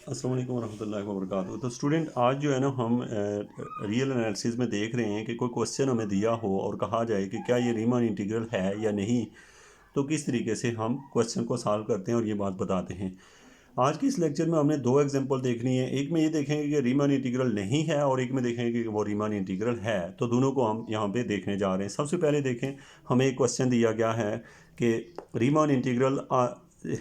अस्सलाम वालेकुम रहमतुल्लाहि व बरकातहू। तो स्टूडेंट आज जो है ना हम रियल एनालिसिस में देख रहे हैं कि कोई क्वेश्चन हमें दिया हो और कहा जाए कि क्या ये रीमान इंटीग्रल है या नहीं, तो किस तरीके से हम क्वेश्चन को सॉल्व करते हैं और ये बात बताते हैं। आज के इस लेक्चर में हमने दो एग्जांपल देखनी है। एक में ये देखेंगे कि रीमान इंटीग्रल नहीं है और एक में देखेंगे कि वो रीमान इंटीग्रल है। तो दोनों को हम यहाँ पे देखने जा रहे हैं। सबसे पहले देखें, हमें एक क्वेश्चन दिया गया है कि रीमान इंटीग्रल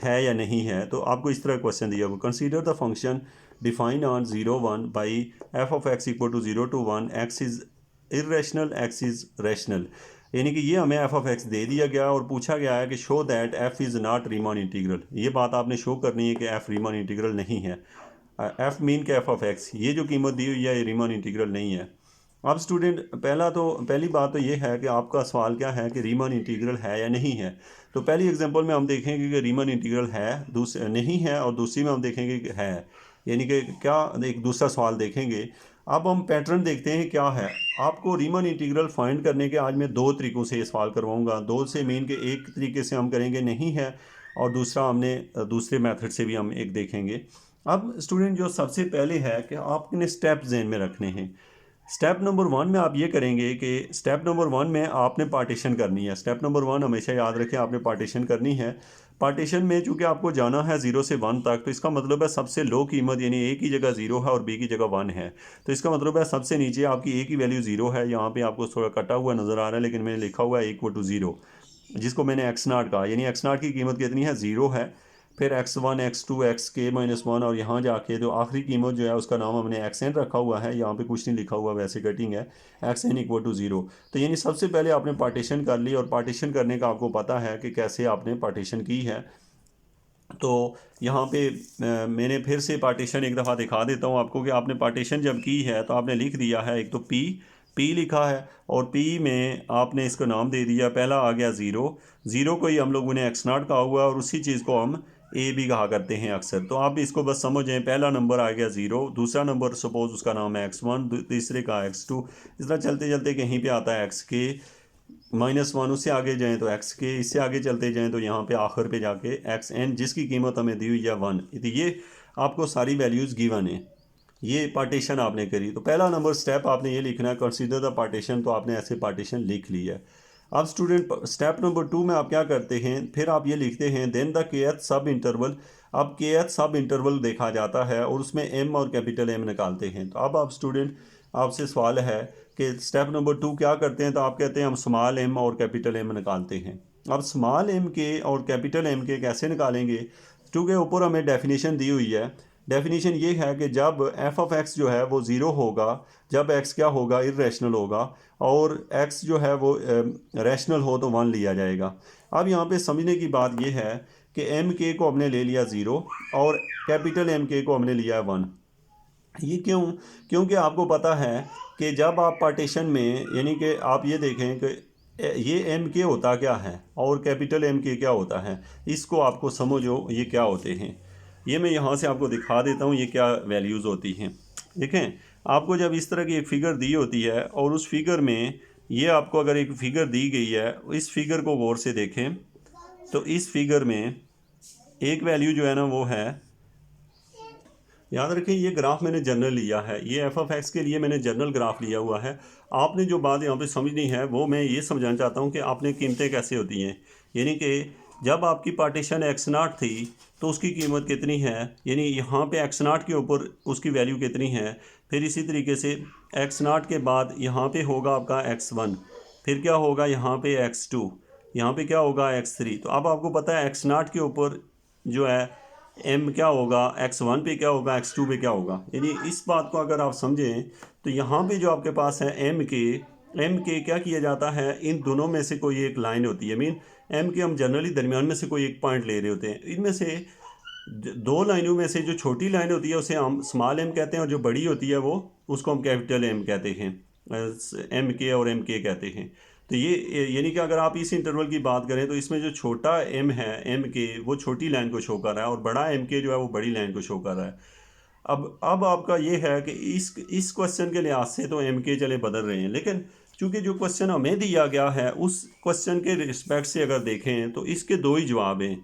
है या नहीं है। तो आपको इस तरह क्वेश्चन दिया होगा, consider the function define on 0 1 by f of x equal to 0 to 1, x is irrational, x is rational. यानी कि ये हमें एफ ऑफ एक्स दे दिया गया और पूछा गया है कि show that F is not Riemann integral. ये बात आपने शो करनी है कि एफ रीमान इंटीग्रल नहीं है। एफ मीन के एफ ऑफ एक्स, ये जो कीमत दी हुई है ये रीमान इंटीग्रल नहीं है। अब स्टूडेंट पहली बात तो ये है कि आपका सवाल क्या है कि रीमान इंटीग्रल है या नहीं है। तो पहली एग्जांपल में हम देखेंगे कि रीमान इंटीग्रल है, दूसरे नहीं है, और दूसरी में हम देखेंगे कि है। यानी कि क्या, एक दूसरा सवाल देखेंगे। अब हम पैटर्न देखते हैं क्या है। आपको रीमान इंटीग्रल फाइंड करने के आज मैं दो तरीक़ों से ये सवाल करवाऊंगा। दो से मीन के एक तरीके से हम करेंगे नहीं है, और दूसरा हमने दूसरे मेथड से भी हम एक देखेंगे। अब स्टूडेंट जो सबसे पहले है कि आपने स्टेप जहन में रखने हैं। स्टेप नंबर 1 में आप ये करेंगे कि स्टेप नंबर 1 में आपने पार्टीशन करनी है। स्टेप नंबर 1 हमेशा याद रखें, आपने पार्टीशन करनी है। पार्टीशन में चूंकि आपको जाना है 0 से 1 तक, तो इसका मतलब है सबसे लो कीमत यानी ए की जगह 0 है और बी की जगह 1 है। तो इसका मतलब है सबसे नीचे आपकी ए की वैल्यू 0 है। यहाँ पे आपको थोड़ा कटा हुआ नज़र आ रहा है, लेकिन मैंने लिखा हुआ है इक्वल टू 0, जिसको मैंने एक्स नाट कहा। यानी एक्स नाट की कीमत कितनी है, 0 है। फिर x1 x2 xk-1, और यहाँ जाके जो आखिरी कीमत जो है उसका नाम हमने xn रखा हुआ है। यहाँ पे कुछ नहीं लिखा हुआ, वैसे कटिंग है, xn इक्वल टू 0। तो यानी सबसे पहले आपने पार्टीशन कर ली, और पार्टीशन करने का आपको पता है कि कैसे आपने पार्टीशन की है। तो यहाँ पे मैंने फिर से पार्टीशन एक दफ़ा दिखा देता हूँ आपको कि आपने पार्टीशन जब की है तो आपने लिख दिया है, एक तो पी लिखा है, और पी में आपने इसको नाम दे दिया। पहला आ गया 0 को ही हम लोगों ने एक्स नाट कहा हुआ है, और उसी चीज़ को हम ए भी कहा करते हैं अक्सर। तो आप इसको बस समझें, पहला नंबर आ गया 0, दूसरा नंबर सपोज उसका नाम है x1, तीसरे का x2, इस तरह चलते चलते कहीं पे आता है xk-1, उससे आगे जाएं तो xk, इससे आगे चलते जाएं तो यहाँ पे आखिर पे जाके xn, जिसकी कीमत हमें दी हुई है 1। तो ये आपको सारी वैल्यूज़ गिवन है। ये पार्टीशन आपने करी, तो पहला नंबर स्टेप आपने ये लिखना है, कंसीडर द पार्टीशन। तो आपने ऐसे पार्टीशन लिख ली है। अब स्टूडेंट स्टेप नंबर 2 में आप क्या करते हैं, फिर आप ये लिखते हैं then the kth sub interval. अब kth सब इंटरवल देखा जाता है और उसमें m और कैपिटल M निकालते हैं। तो अब आप स्टूडेंट, आपसे सवाल है कि स्टेप नंबर 2 क्या करते हैं। तो आप कहते हैं हम स्मॉल m और कैपिटल M निकालते हैं। अब स्मॉल m के और कैपिटल M के कैसे निकालेंगे, क्योंकि ऊपर हमें डेफिनेशन दी हुई है। डेफिनेशन ये है कि जब एफ ऑफ एक्स जो है वो ज़ीरो होगा, जब एक्स क्या होगा, इरेशनल होगा, और एक्स जो है वो रैशनल हो तो 1 लिया जाएगा। अब यहाँ पे समझने की बात ये है कि एम के को हमने ले लिया 0 और कैपिटल एम के को हमने लिया 1। ये क्यों? क्योंकि आपको पता है कि जब आप पार्टीशन में, यानी कि आप ये देखें कि ये एम के होता क्या है और कैपिटल एम के क्या होता है, इसको आपको समझो ये क्या होते हैं। ये मैं यहाँ से आपको दिखा देता हूँ ये क्या वैल्यूज़ होती हैं। देखें, आपको जब इस तरह की एक फ़िगर दी होती है और उस फिगर में ये आपको अगर एक फ़िगर दी गई है, इस फिगर को गौर से देखें। तो इस फिगर में एक वैल्यू जो है ना वो है, याद रखें ये ग्राफ मैंने जनरल लिया है, ये एफ ऑफ एक्स के लिए मैंने जनरल ग्राफ लिया हुआ है। आपने जो बात यहाँ पे समझनी है वो मैं ये समझाना चाहता हूँ कि आपने कीमतें कैसे होती हैं। यानी कि जब आपकी पार्टीशन एक्स नाट थी तो उसकी कीमत कितनी है, यानी यहाँ पे एक्स नाट के ऊपर उसकी वैल्यू कितनी है। फिर इसी तरीके से एक्स नाट के बाद यहाँ पे होगा आपका x1, फिर क्या होगा यहाँ पे x2, यहाँ पे क्या होगा x3। तो अब आपको पता है एक्स नाट के ऊपर जो है एम क्या होगा, x1 पे क्या होगा, x2 पे क्या होगा। यानी इस बात को अगर आप समझें तो यहाँ पे जो आपके पास है एम के क्या किया जाता है, इन दोनों में से कोई एक लाइन होती है। मीन एम के हम जनरली दरमियान में से कोई एक पॉइंट ले रहे होते हैं। इनमें से दो लाइनों में से जो छोटी लाइन होती है उसे हम स्मॉल एम कहते हैं, और जो बड़ी होती है वो उसको हम कैपिटल एम कहते हैं, एम के और एम के कहते हैं। तो ये यानी कि अगर आप इस इंटरवल की बात करें तो इसमें जो छोटा एम है, एम के, वो छोटी लाइन को शो कर रहा है, और बड़ा एम के जो है वो बड़ी लाइन को शो कर रहा है। अब आपका ये है कि इस क्वेश्चन के लिहाज से तो एम के चले बदल रहे हैं, लेकिन चूंकि जो क्वेश्चन हमें दिया गया है उस क्वेश्चन के रिस्पेक्ट से अगर देखें तो इसके दो ही जवाब हैं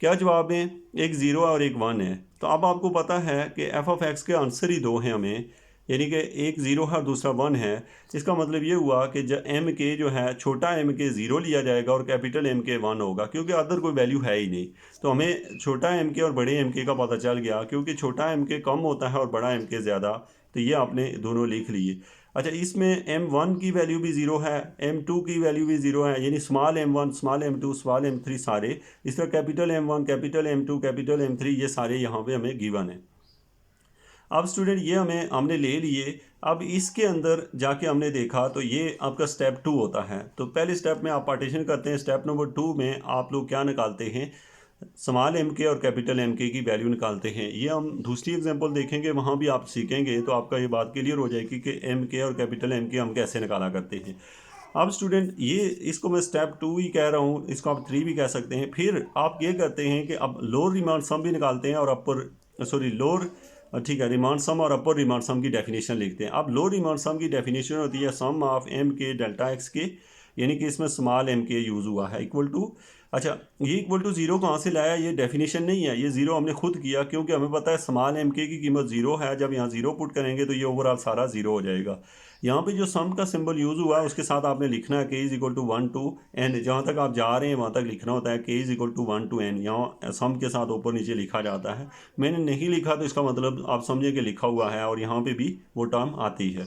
क्या जवाब है? एक ज़ीरो और एक वन है। तो अब आपको पता है कि एफ ऑफ एक्स के आंसर ही दो हैं हमें, यानी कि एक ज़ीरो है और दूसरा वन है। इसका मतलब ये हुआ कि जब एम के जो है छोटा एम के ज़ीरो लिया जाएगा और कैपिटल एम के वन होगा, क्योंकि अदर कोई वैल्यू है ही नहीं। तो हमें छोटा एम के और बड़े एम के का पता चल गया, क्योंकि छोटा एम के कम होता है और बड़ा एम के ज़्यादा। तो ये आपने दोनों लिख लिए। अच्छा, इसमें M1 की वैल्यू भी ज़ीरो है, M2 की वैल्यू भी ज़ीरो है, यानी small M1 small M2 small M3 सारे। इस तरह capital M1 capital M2 capital M3 ये सारे यहाँ पे हमें गिवन है। अब स्टूडेंट ये हमने ले लिए। अब इसके अंदर जाके हमने देखा तो ये आपका स्टेप 2 होता है। तो पहले स्टेप में आप पार्टीशन करते हैं। स्टेप नंबर 2 में आप लोग क्या निकालते हैं? स्मॉल एम के और कैपिटल एम के की वैल्यू निकालते हैं। ये हम दूसरी एग्जांपल देखेंगे, वहाँ भी आप सीखेंगे तो आपका ये बात क्लियर हो जाएगी कि एम के और कैपिटल एम के हम कैसे निकाला करते हैं। अब स्टूडेंट ये इसको मैं स्टेप 2 ही कह रहा हूँ, इसको आप 3 भी कह सकते हैं। फिर आप ये करते हैं कि अब लोअर रिमांड सम भी निकालते हैं और अपर लोअर ठीक है रिमांड सम और अपर रिमांड सम की डेफिनेशन लिखते हैं। अब लोअर रिमांड सम की डेफिनेशन होती है सम ऑफ एम के डेल्टा एक्स के, यानी कि इसमें स्मॉल एम के यूज़ हुआ है, इक्वल टू। अच्छा, ये इक्वल टू ज़ीरो कहाँ से लाया? ये डेफिनेशन नहीं है, ये ज़ीरो हमने खुद किया, क्योंकि हमें पता है स्मॉल एम के की कीमत ज़ीरो है। जब यहाँ ज़ीरो पुट करेंगे तो ये ओवरऑल सारा ज़ीरो हो जाएगा। यहाँ पे जो सम का सिंबल यूज़ हुआ है उसके साथ आपने लिखना है k is equal to 1 to n. जहाँ तक आप जा रहे हैं वहाँ तक लिखना होता है k is equal to 1 to n. यहाँ सम के साथ ऊपर नीचे लिखा जाता है। मैंने नहीं लिखा तो इसका मतलब आप समझे कि लिखा हुआ है और यहाँ पे भी वो टर्म आती है।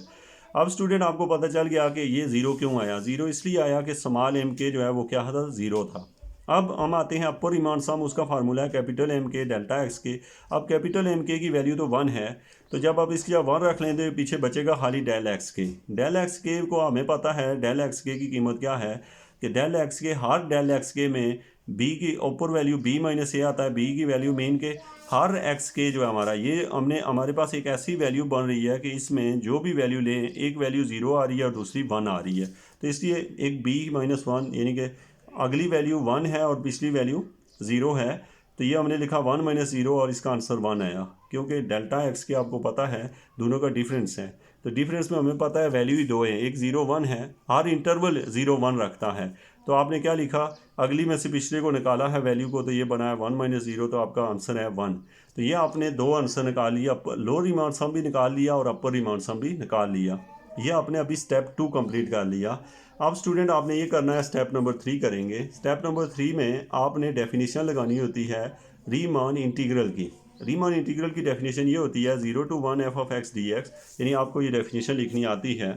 अब स्टूडेंट आपको पता चल गया कि ये ज़ीरो क्यों आया। ज़ीरो इसलिए आया कि स्मॉल एम के जो है वो क्या था? ज़ीरो था। अब हम आते हैं अपर रिमांड सम, उसका फार्मूला है कैपिटल एम के डेल्टा एक्स के। अब कैपिटल एम के की वैल्यू तो 1 है, तो जब आप इसकी जब 1 रख लें तो पीछे बचेगा खाली डेल एक्स के। डेल एक्स के को हमें पता है डेल एक्स के की कीमत क्या है कि डेल एक्स के हर डेल एक्स के में बी की ऊपर वैल्यू बी माइनस ए आता है, बी की वैल्यू मेन के हर एक्स के जो है हमारा, ये हमारे पास एक ऐसी वैल्यू बन रही है कि इसमें जो भी वैल्यू लें एक वैल्यू ज़ीरो आ रही है और दूसरी 1 आ रही है। तो इसलिए एक बी माइनस 1 यानी कि अगली वैल्यू 1 है और पिछली वैल्यू 0 है। तो ये हमने लिखा 1 माइनस 0 और इसका आंसर 1 आया, क्योंकि डेल्टा एक्स के आपको पता है दोनों का डिफरेंस है। तो डिफरेंस में हमें पता है वैल्यू ही दो है, एक 0 1 है, हर इंटरवल 0 1 रखता है। तो आपने क्या लिखा? अगली में से पिछले को निकाला है वैल्यू को, तो ये बना है 1 माइनस 0, तो आपका आंसर है 1। तो ये आपने दो आंसर निकाल लिया, लोअर रिमांड सम भी निकाल लिया और अपर रिमांड सम भी निकाल लिया। ये आपने अभी स्टेप 2 कंप्लीट कर लिया। अब स्टूडेंट आपने ये करना है, स्टेप नंबर 3 करेंगे। स्टेप नंबर 3 में आपने डेफिनेशन लगानी होती है रीमान इंटीग्रल की। रीमान इंटीग्रल की डेफिनेशन ये होती है 0 to 1 f of x d x, यानी आपको ये डेफिनेशन लिखनी आती है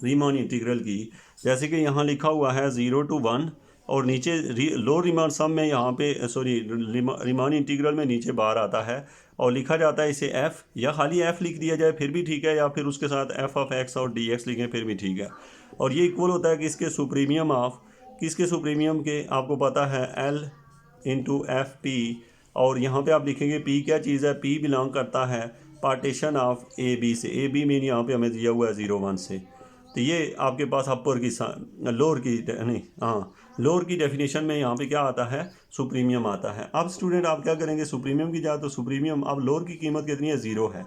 रीमान इंटीग्रल की। जैसे कि यहाँ लिखा हुआ है 0 टू 1 और नीचे लो रिमांड सम में यहाँ पे रीमान इंटीग्रल में नीचे बार आता है और लिखा जाता है इसे एफ़, या खाली एफ़ लिख दिया जाए फिर भी ठीक है, या फिर उसके साथ एफ ऑफ एक्स और डी एक्स लिखें फिर भी ठीक है। और ये इक्वल होता है कि इसके सुप्रीमियम ऑफ, किसके सुप्रीमियम के? आपको पता है एल इंटू एफ पी। और यहाँ पे आप लिखेंगे पी क्या चीज़ है? पी बिलोंग करता है पार्टीशन ऑफ ए बी से। ए बी मीन यहाँ पे हमें दिया हुआ है 0 1 से। तो ये आपके पास अपर की लोअर की नहीं लोअर की डेफिनेशन में यहाँ पे क्या आता है? सुप्रीमियम आता है। अब स्टूडेंट आप क्या करेंगे? सुप्रीमियम की जाए तो सुप्रीमियम, अब लोअर की कीमत कितनी है? 0 है।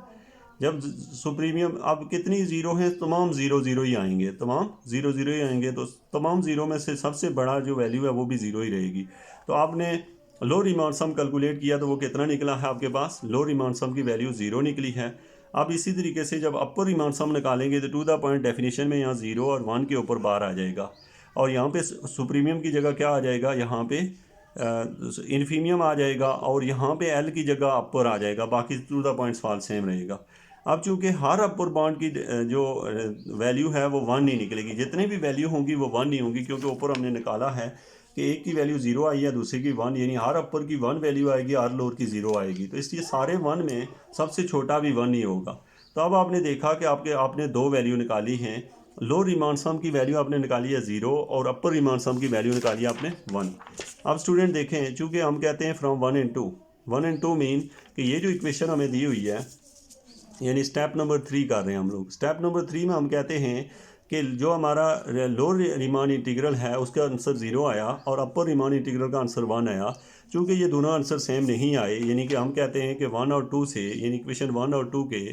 जब सुप्रीमियम अब कितनी 0 है? तमाम 0 0 ही आएंगे, तमाम 0 0 ही आएंगे। तो तमाम 0 में से सबसे बड़ा जो वैल्यू है वो भी 0 ही रहेगी। तो आपने लो रिमांड सम कैलकुलेट किया तो वो कितना निकला है आपके पास? लो रिमांड सम की वैल्यू 0 निकली है। अब इसी तरीके से जब अपर रिमांड सम निकालेंगे तो टू द पॉइंट डेफिनेशन में यहाँ 0 और 1 के ऊपर बार आ जाएगा, और यहाँ पे सुप्रीमियम की जगह क्या आ जाएगा? यहाँ पे इन्फीमियम आ जाएगा, और यहाँ पे एल की जगह अपर आ जाएगा, बाकी to the points fall same रहेगा। अब चूंकि हर अपर बाउंड की जो वैल्यू है वो 1 नहीं निकलेगी, जितनी भी वैल्यू होंगी वो 1 नहीं होंगी, क्योंकि ऊपर हमने निकाला है कि एक की वैल्यू 0 आई है, दूसरे की 1, यानी हर अपर की 1 वैल्यू आएगी, हर लोअर की 0 आएगी। तो इसलिए सारे 1 में सबसे छोटा भी 1 ही होगा। तो अब आपने देखा कि आपने दो वैल्यू निकाली हैं। लोअर रिमांड सम की वैल्यू आपने निकाली है 0 और अपर रिमांड सम की वैल्यू निकाली है आपने 1। अब स्टूडेंट देखें, चूँकि हम कहते हैं फ्रॉम 1 and 2, 1 and 2 मीन कि ये जो इक्वेशन हमें दी हुई है, यानी स्टेप नंबर 3 कर रहे हैं हम लोग। स्टेप नंबर 3 में हम कहते हैं कि जो हमारा लोअर रिमांड इंटीग्रल है उसका आंसर 0 आया और अपर रिमांड इंटीग्रल का आंसर 1 आया। चूँकि ये दोनों आंसर सेम नहीं आए, यानी कि हम कहते हैं कि 1 और 2 से, यानी इक्वेशन 1 और 2 के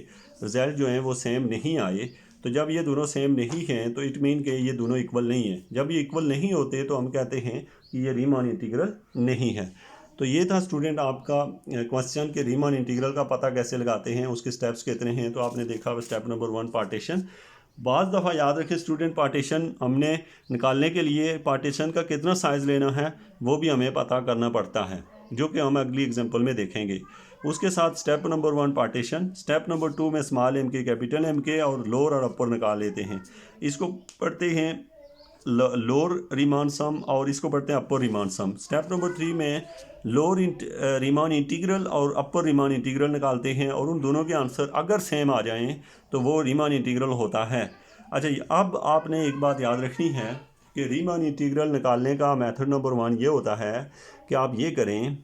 रिजल्ट जो हैं वो सेम नहीं आए। तो जब ये दोनों सेम नहीं हैं तो इट मीन कि ये दोनों इक्वल नहीं है। जब ये इक्वल नहीं होते तो हम कहते हैं कि ये रीमान इंटीग्रल नहीं है। तो ये था स्टूडेंट आपका क्वेश्चन के रीमान इंटीग्रल का पता कैसे लगाते हैं, उसके स्टेप्स कितने हैं। तो आपने देखा स्टेप नंबर 1 पार्टीशन। बाज़ दफ़ा याद रखें स्टूडेंट, पार्टीशन हमने निकालने के लिए पार्टीशन का कितना साइज़ लेना है वो भी हमें पता करना पड़ता है, जो कि हम अगली एग्जांपल में देखेंगे। उसके साथ step number 1 partition, step number 2 में स्मॉल एम के कैपिटल एम के और लोअर और अपर निकाल लेते हैं। इसको पढ़ते हैं लोअर रीमान सम और इसको पढ़ते हैं अपर रीमान सम। स्टेप नंबर 3 में लोअर रीमान इंटीग्रल और अपर रीमान इंटीग्रल निकालते हैं और उन दोनों के आंसर अगर सेम आ जाएं तो वो रीमान इंटीग्रल होता है। अच्छा, अब आपने एक बात याद रखनी है कि रीमान इंटीग्रल निकालने का मेथड नंबर 1 ये होता है कि आप ये करें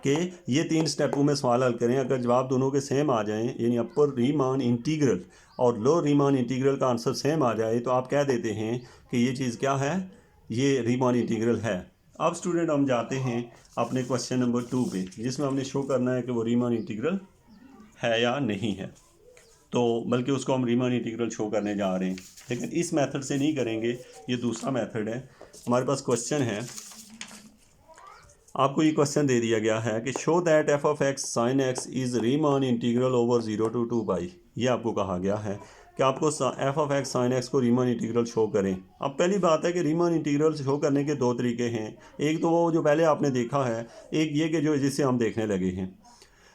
कि ये 3 स्टेपों में सवाल हल करें। अगर जवाब दोनों के सेम आ जाएं, यानी अपर रीमान इंटीग्रल और लोअर रीमान इंटीग्रल का आंसर सेम आ जाए, तो आप कह देते हैं कि ये चीज़ क्या है, ये रीमान इंटीग्रल है। अब स्टूडेंट हम जाते हैं अपने क्वेश्चन नंबर 2 पे, जिसमें हमने शो करना है कि वो रीमान इंटीग्रल है या नहीं है। तो बल्कि उसको हम रीमान इंटीग्रल शो करने जा रहे हैं, लेकिन इस मेथड से नहीं करेंगे, ये दूसरा मेथड है। हमारे पास क्वेश्चन है, आपको ये क्वेश्चन दे दिया गया है कि show that F of x sine x is Riemann integral over 0 to 2 पाई। ये आपको कहा गया है कि आपको F of x sine x को रीमान इंटीग्रल शो करें। अब पहली बात है कि रीमान इंटीग्रल शो करने के 2 तरीके हैं। एक तो वो जो पहले आपने देखा है, एक ये कि जो जिससे हम देखने लगे हैं।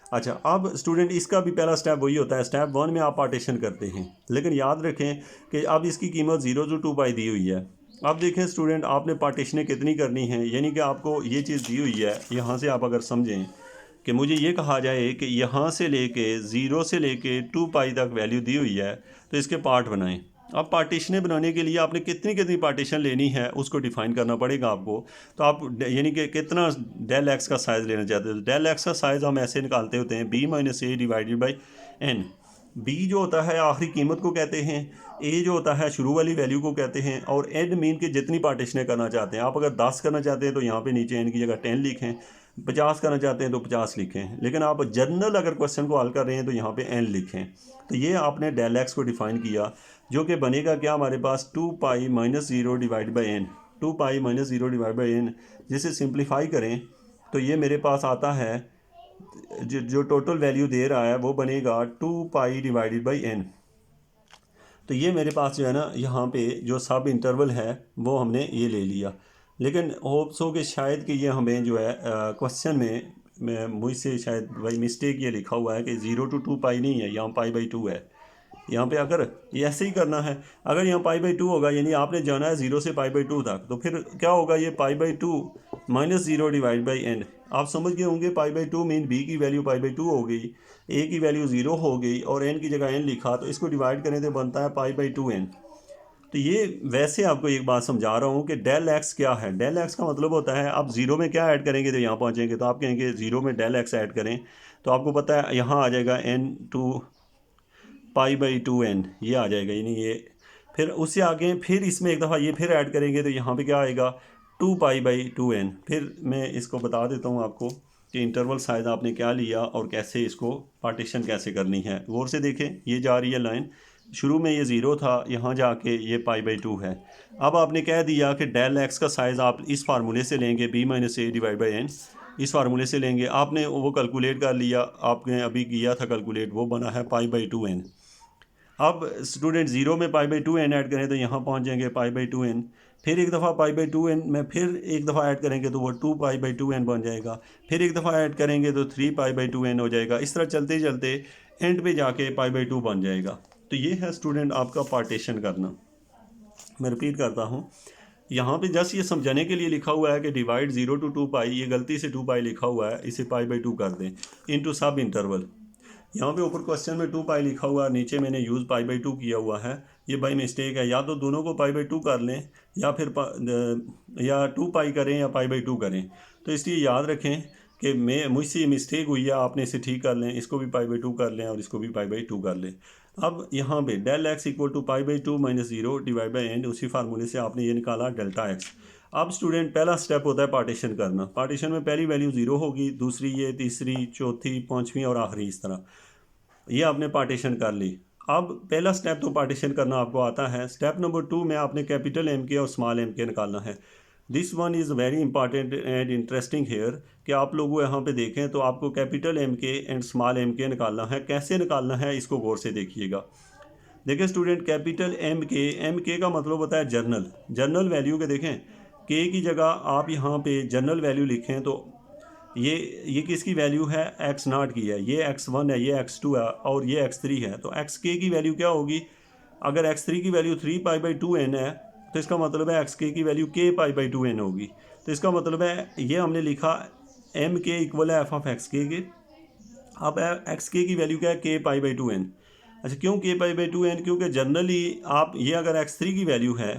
अच्छा, अब स्टूडेंट इसका भी पहला स्टेप वही होता है। स्टेप 1 में आप पार्टीशन करते हैं, लेकिन याद रखें कि अब इसकी कीमत 0 to 2 पाई दी हुई है। अब देखें स्टूडेंट, आपने पार्टीशनें कितनी करनी है, यानी कि आपको ये चीज़ दी हुई है। यहाँ से आप अगर समझें कि मुझे ये कहा जाए कि यहाँ से लेके 0 से लेके 2 पाई तक वैल्यू दी हुई है, तो इसके पार्ट बनाएं। अब पार्टीशनें बनाने के लिए आपने कितनी कितनी पार्टीशन लेनी है उसको डिफाइन करना पड़ेगा आपको। तो आप यानी कि कितना डेल एक्स का साइज़ लेना चाहते हैं। डेल एक्स का साइज़ हम ऐसे निकालते होते हैं, b-a divided by n। b जो होता है आखिरी कीमत को कहते हैं, a जो होता है शुरू वाली वैल्यू को कहते हैं, और n मीन के जितनी पार्टीशनें करना चाहते हैं। आप अगर 10 करना चाहते हैं तो यहाँ पे नीचे n की जगह 10 लिखें, 50 करना चाहते हैं तो 50 लिखें, लेकिन आप जनरल अगर क्वेश्चन को हल कर रहे हैं तो यहाँ पे n लिखें। तो ये आपने डेल एक्स को डिफाइन किया, जो कि बनेगा क्या हमारे पास 2 pi minus 0 divide by n. 2 pi minus 0 divide by n, जिसे सिंप्लीफाई करें तो ये मेरे पास आता है, जो टोटल वैल्यू दे रहा है वो बनेगा 2 पाई डिवाइडेड बाई एन। तो ये मेरे पास जो है ना, यहाँ पे जो सब इंटरवल है वो हमने ये ले लिया। लेकिन होप्स हो कि शायद कि ये हमें जो है क्वेश्चन में मुझसे शायद भाई मिस्टेक ये लिखा हुआ है कि 0 to 2 पाई नहीं है, यहाँ पाई बाई 2 है। यहाँ पे अगर ये ऐसे ही करना है, अगर यहाँ पाई बाई 2 होगा, यानी आपने जाना है 0 से पाई बाई 2 तक, तो फिर क्या होगा, ये pi by 2 minus 0 divide by n. आप समझ गए होंगे, पाई बाई 2 मीन बी की वैल्यू पाई बाई 2 हो गई, ए की वैल्यू 0 हो गई और एन की जगह एन लिखा, तो इसको डिवाइड करें तो बनता है पाई बाई 2 एन। तो ये वैसे आपको एक बात समझा रहा हूँ कि डेल एक्स क्या है। डेल एक्स का मतलब होता है, आप 0 में क्या ऐड करेंगे तो यहाँ पहुँचेंगे, तो आप कहेंगे 0 में डेल एक्स ऐड करें, तो आपको पता है यहाँ आ जाएगा n to pi by 2 n, ये आ जाएगा, यानी ये। फिर उससे आगे फिर इसमें एक दफ़ा ये फिर ऐड करेंगे तो यहाँ पे क्या आएगा 2 पाई बाई 2 n। फिर मैं इसको बता देता हूँ आपको कि इंटरवल साइज़ आपने क्या लिया और कैसे इसको पार्टीशन कैसे करनी है। गौर से देखें, ये जा रही है लाइन, शुरू में ये 0 था, यहाँ जाके ये पाई बाई 2 है। अब आपने कह दिया कि डेल एक्स का साइज़ आप इस फार्मूले से लेंगे, b-a डिवाइड बाई एन, इस फार्मूले से लेंगे। आपने वो कैलकुलेट कर लिया, आपने अभी किया था कैलकुलेट, वो बना है पाई बाई 2 n। अब स्टूडेंट 0 में पाई बाई 2 n ऐड करें तो यहाँ पहुँच जाएंगे पाई बाई 2 n। फिर एक दफ़ा पाई बाई 2 n में फिर एक दफ़ा ऐड करेंगे तो वो 2 पाई बाई 2 n बन जाएगा। फिर एक दफ़ा ऐड करेंगे तो 3 पाई बाई 2 n हो जाएगा। इस तरह चलते चलते एंड पे जाके पाई बाई 2 बन जाएगा। तो ये है स्टूडेंट आपका पार्टीशन करना। मैं रिपीट करता हूँ, यहाँ पे जस्ट ये समझाने के लिए लिखा हुआ है कि डिवाइड 0 to 2 पाई, ये गलती से 2 पाई लिखा हुआ है, इसे पाई बाई 2 कर दें इनटू सब इंटरवल। यहाँ पे ऊपर क्वेश्चन में 2 पाई लिखा हुआ है, नीचे मैंने यूज़ पाई बाई 2 किया हुआ है, ये बाई मिस्टेक है। या तो दोनों को पाई बाई 2 कर लें या फिर या 2 पाई करें या पाई बाई 2 करें। तो इसलिए याद रखें कि मुझसे मिस्टेक हुई है, आपने इसे ठीक कर लें, इसको भी पाई बाई 2 कर लें और इसको भी पाई बाई 2 कर लें। अब यहाँ पे del x equal to pi by 2 minus 0 divide by n, उसी फार्मूले से आपने ये निकाला डेल्टा एक्स। अब स्टूडेंट पहला स्टेप होता है पार्टीशन करना। पार्टीशन में पहली वैल्यू 0 होगी, दूसरी ये, तीसरी, चौथी, पाँचवीं और आखिरी, इस तरह ये आपने पार्टीशन कर ली। अब पहला स्टेप तो पार्टीशन करना आपको आता है। स्टेप नंबर 2 में आपने कैपिटल एम के और स्मॉल एम के निकालना है। This one is very important and interesting here कि आप लोग यहाँ पे देखें तो आपको कैपिटल एम के एंड स्मॉल एम के निकालना है। कैसे निकालना है इसको गौर से देखिएगा। देखिए स्टूडेंट, कैपिटल एम के का मतलब होता है जर्नल वैल्यू के। देखें के की जगह आप यहाँ पे जर्नल वैल्यू लिखें तो ये किसकी वैल्यू है, एक्स नॉट की है, ये एक्स वन है, ये एक्स टू है और ये एक्स थ्री है। तो एक्स के की वैल्यू क्या होगी, अगर एक्स थ्री की वैल्यू 3π/2n है तो इसका मतलब है एक्स के की वैल्यू k π/2n होगी। तो इसका मतलब है ये हमने लिखा एम के इक्वल है एफ ऑफ एक्स के। अब एक्स के की वैल्यू क्या है, k π/2n। अच्छा, क्यों k π/2n, क्योंकि जनरली आप ये अगर एक्स थ्री की वैल्यू है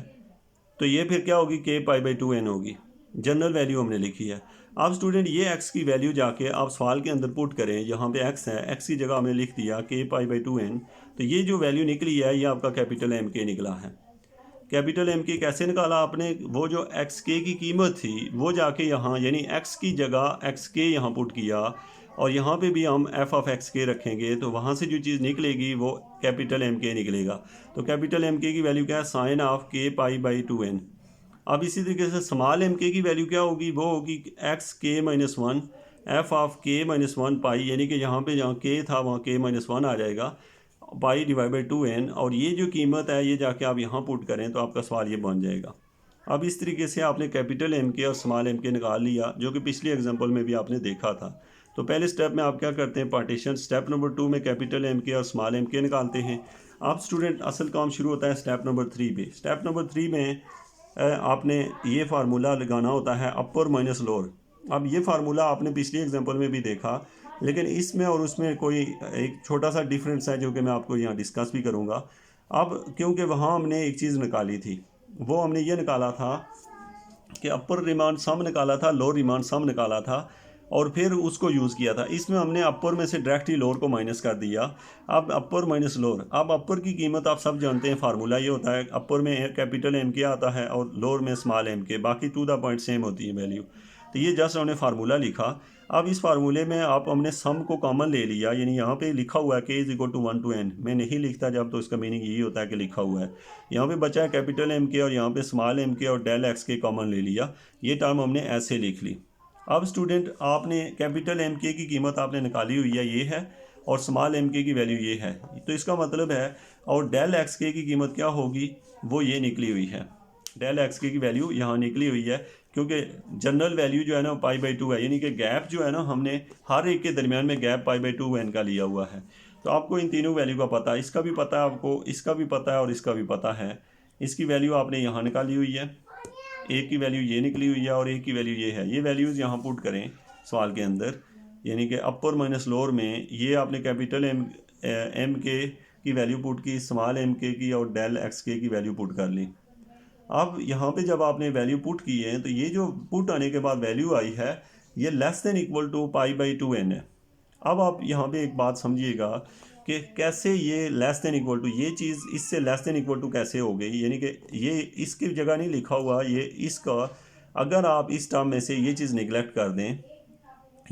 तो ये फिर क्या होगी, k π/2n होगी। जनरल वैल्यू हमने लिखी है। अब स्टूडेंट ये x की वैल्यू जाके आप सवाल के अंदर पुट करें, यहाँ पे x है, x की जगह हमने लिख दिया k π/2n। तो ये जो वैल्यू निकली है ये आपका कैपिटल एम के निकला है। कैपिटल एम के कैसे निकाला आपने, वो जो एक्स के की कीमत थी वो जाके यहाँ यानी एक्स की जगह एक्स के यहाँ पुट किया और यहाँ पे भी हम एफ ऑफ एक्स के रखेंगे तो वहाँ से जो चीज़ निकलेगी वो कैपिटल एम के निकलेगा। तो कैपिटल एम के की वैल्यू क्या है, साइन ऑफ k π/2n। अब इसी तरीके से स्मॉल एम के की वैल्यू क्या होगी, वो होगी x k-1 F of k-1 पाई, यानी कि यहाँ पे जहाँ k था वहाँ k-1 आ जाएगा π/2n। और ये जो कीमत है ये जाके आप यहाँ पुट करें तो आपका सवाल ये बन जाएगा। अब इस तरीके से आपने कैपिटल एम के और स्मॉल एम के निकाल लिया, जो कि पिछली एग्जांपल में भी आपने देखा था। तो पहले स्टेप में आप क्या करते हैं, पार्टीशन। स्टेप नंबर 2 में कैपिटल एम के और स्मॉल एम के निकालते हैं। अब स्टूडेंट असल काम शुरू होता है स्टेप नंबर 3 पे। स्टेप नंबर 3 में आपने ये फार्मूला लगाना होता है अपर माइनस लोअर। अब ये फार्मूला आपने पिछली एग्जांपल में भी देखा, लेकिन इसमें और उसमें कोई एक छोटा सा डिफरेंस है जो कि मैं आपको यहाँ डिस्कस भी करूँगा। अब क्योंकि वहाँ हमने एक चीज़ निकाली थी, वो हमने ये निकाला था कि अपर रिमांड सम निकाला था, लोअर रिमांड सम निकाला था और फिर उसको यूज़ किया था। इसमें हमने अपर में से डायरेक्ट ही लोअर को माइनस कर दिया। अब अपर माइनस लोअर, अब अपर की कीमत आप सब जानते हैं, फार्मूला ये होता है अपर में कैपिटल एम के आता है और लोअर में स्मॉल एम के, बाकी टू द पॉइंट सेम होती है वैल्यू। तो ये जस्ट हमने फार्मूला लिखा। अब इस फार्मूले में आप हमने सम को कॉमन ले लिया, यानी यहाँ पे लिखा हुआ है k = 1 to n। मैं नहीं लिखता जब, तो इसका मीनिंग यही होता है कि लिखा हुआ है। यहाँ पे बचा है कैपिटल एम के और यहाँ पे स्मॉल एम के और डेल एक्स के कॉमन ले लिया। ये टर्म हमने ऐसे लिख ली। अब स्टूडेंट आपने कैपिटल एम के की कीमत आपने निकाली हुई है, ये है, और स्मॉल एम के की वैल्यू ये है। तो इसका मतलब है और डेल एक्स के की कीमत क्या होगी, वो ये निकली हुई है। डेल एक्स के की वैल्यू यहाँ निकली हुई है, क्योंकि जनरल वैल्यू जो है ना π/2 है, यानी कि गैप जो है ना हमने हर एक के दरमियान में गैप π/2n का लिया हुआ है। तो आपको इन तीनों वैल्यू का पता है, इसका भी पता है आपको, इसका भी पता है और इसका भी पता है। इसकी वैल्यू आपने यहाँ निकाली हुई है, एक की वैल्यू ये निकली हुई है और एक की वैल्यू ये है। ये वैल्यूज़ यहाँ पुट करें सवाल के अंदर, यानी कि अपर माइनस लोअर में ये आपने कैपिटल एम के की वैल्यू पुट की, स्मॉल एम के की और डेल एक्स के की वैल्यू पुट कर ली। अब यहाँ पे जब आपने वैल्यू पुट की है तो ये जो पुट आने के बाद वैल्यू आई है ये less than equal to π/2n है। अब आप यहाँ पे एक बात समझिएगा कि कैसे ये लेस देन इक्वल टू, ये चीज़ इससे लेस देन इक्वल टू कैसे हो गई, यानी कि ये इसकी जगह नहीं लिखा हुआ, ये इसका, अगर आप इस टर्म में से ये चीज़ निगलेक्ट कर दें,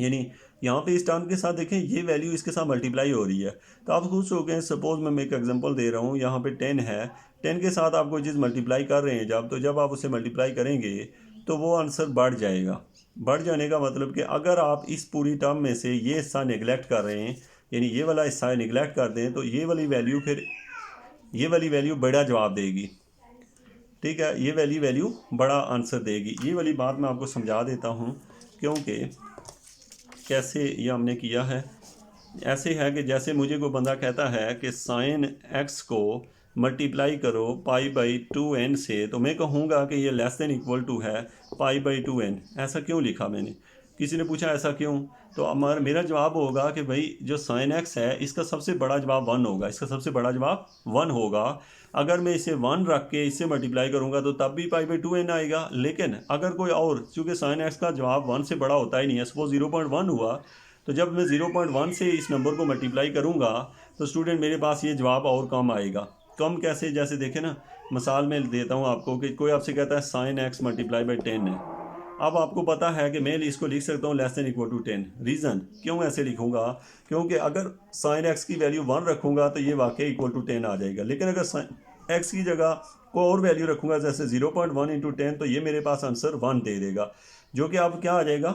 यानी यहाँ पे इस टर्म के साथ देखें ये वैल्यू इसके साथ मल्टीप्लाई हो रही है, तो आप खुश हो गए। सपोज मैं एक एग्जांपल दे रहा हूँ, यहाँ पे 10 है, 10 के साथ आप कोई चीज़ मल्टीप्लाई कर रहे हैं जब, तो जब आप उसे मल्टीप्लाई करेंगे तो वो आंसर बढ़ जाएगा। बढ़ जाने का मतलब कि अगर आप इस पूरी टर्म में से ये हिस्सा निगलेक्ट कर रहे हैं, यानी ये वाला हिस्सा निगलेक्ट कर दें, तो ये वाली वैल्यू फिर ये वाली वैल्यू बड़ा जवाब देगी। ठीक है, ये वाली वैल्यू बड़ा आंसर देगी। ये वाली बात मैं आपको समझा देता हूँ, क्योंकि कैसे ये हमने किया है। ऐसे है कि जैसे मुझे कोई बंदा कहता है कि साइन एक्स को मल्टीप्लाई करो π/2n से, तो मैं कहूँगा कि ये लेस देन इक्वल टू है π/2n। ऐसा क्यों लिखा मैंने, किसी ने पूछा ऐसा क्यों, तो हमारा मेरा जवाब होगा कि भाई जो साइन एक्स है इसका सबसे बड़ा जवाब 1 होगा, इसका सबसे बड़ा जवाब 1 होगा। अगर मैं इसे 1 रख के इससे मल्टीप्लाई करूँगा तो तब भी π/2n आएगा। लेकिन अगर कोई और, चूँकि साइन एक्स का जवाब 1 से बड़ा होता ही नहीं है, सपोज 0.1 हुआ, तो जब मैं 0.1 से इस नंबर को मल्टीप्लाई करूँगा तो स्टूडेंट मेरे पास ये जवाब और कम आएगा। कम कैसे, जैसे देखें ना, मिसाल में देता हूँ आपको कि कोई आपसे कहता है साइन एक्स मल्टीप्लाई बाई 10 है। अब आपको पता है कि मैं इसको लिख सकता हूँ less than equal to 10। Reason क्यों ऐसे लिखूँगा, क्योंकि अगर साइन एक्स की वैल्यू 1 रखूँगा तो ये वाकई इक्वल टू 10 आ जाएगा। लेकिन अगर एक्स की जगह को और वैल्यू रखूँगा जैसे 0.1 इंटू 10, तो ये मेरे पास आंसर 1 दे देगा, जो कि अब क्या आ जाएगा,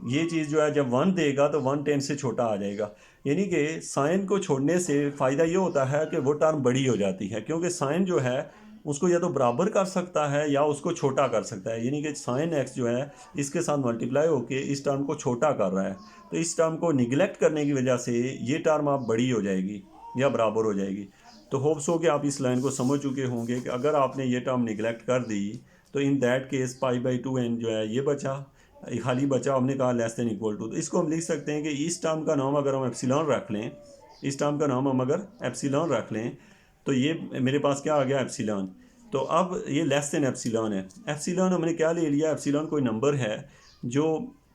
ये चीज़ जो है जब 1 देगा तो 1 10 से छोटा आ जाएगा। यानी कि साइन को छोड़ने से फ़ायदा ये होता है कि वो टर्म बड़ी हो जाती है, क्योंकि साइन जो है उसको या तो बराबर कर सकता है या उसको छोटा कर सकता है। यानी कि साइन एक्स जो है इसके साथ मल्टीप्लाई होके इस टर्म को छोटा कर रहा है, तो इस टर्म को निगलेक्ट करने की वजह से ये टर्म आप बड़ी हो जाएगी या बराबर हो जाएगी। तो होप्स हो कि आप इस लाइन को समझ चुके होंगे कि अगर आपने ये टर्म निगलेक्ट कर दी तो इन दैट केस π/2n जो है ये बचा, खाली बचा, हमने कहा लेस देन इक्वल टू। तो इसको हम लिख सकते हैं कि इस टर्म का नाम अगर हम एप्सिलॉन रख लें, इस टर्म का नाम हम अगर एप्सिलॉन रख लें तो ये मेरे पास क्या आ गया, एप्सिलॉन। तो अब ये लेस देन एप्सिलॉन है। एप्सिलॉन हमने क्या ले लिया, एप्सिलॉन कोई नंबर है जो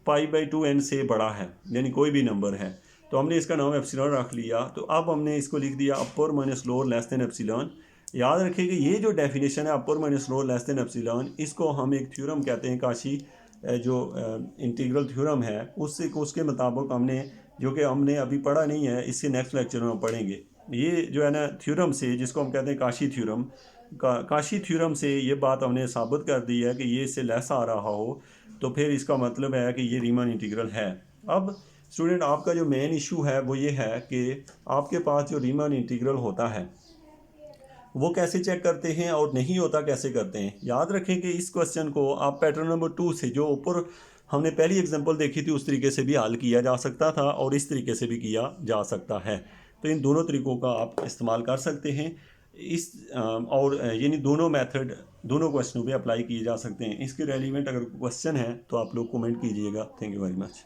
π/2n से बड़ा है, यानी कोई भी नंबर है, तो हमने इसका नाम एप्सिलॉन रख लिया। तो अब हमने इसको लिख दिया अपर minus lower less than epsilon. याद रखें कि ये जो डेफिनेशन है अपर minus lower less than epsilon, इसको हम एक थ्योरम कहते हैं, काशी जो इंटीग्रल थ्योरम है उसके मुताबिक हमने, जो कि हमने अभी पढ़ा नहीं है, इससे नेक्स्ट लेक्चर में हम पढ़ेंगे। ये जो है ना थ्योरम से, जिसको हम कहते हैं काशी थ्योरम, काशी थ्योरम से ये बात हमने साबित कर दी है कि ये इससे लेस आ रहा हो तो फिर इसका मतलब है कि ये रीमन इंटीग्रल है। अब स्टूडेंट आपका जो मेन इशू है वो ये है कि आपके पास जो रीमन इंटीग्रल होता है वो कैसे चेक करते हैं और नहीं होता कैसे करते हैं। याद रखें कि इस क्वेश्चन को आप पैटर्न नंबर 2 से, जो ऊपर हमने पहली एग्जांपल देखी थी, उस तरीके से भी हल किया जा सकता था और इस तरीके से भी किया जा सकता है। तो इन दोनों तरीक़ों का आप इस्तेमाल कर सकते हैं इस और यानी दोनों मेथड दोनों क्वेश्चनों पे अप्लाई किए जा सकते हैं। इसके रेलिवेंट अगर क्वेश्चन है तो आप लोग कमेंट कीजिएगा। Thank you very much.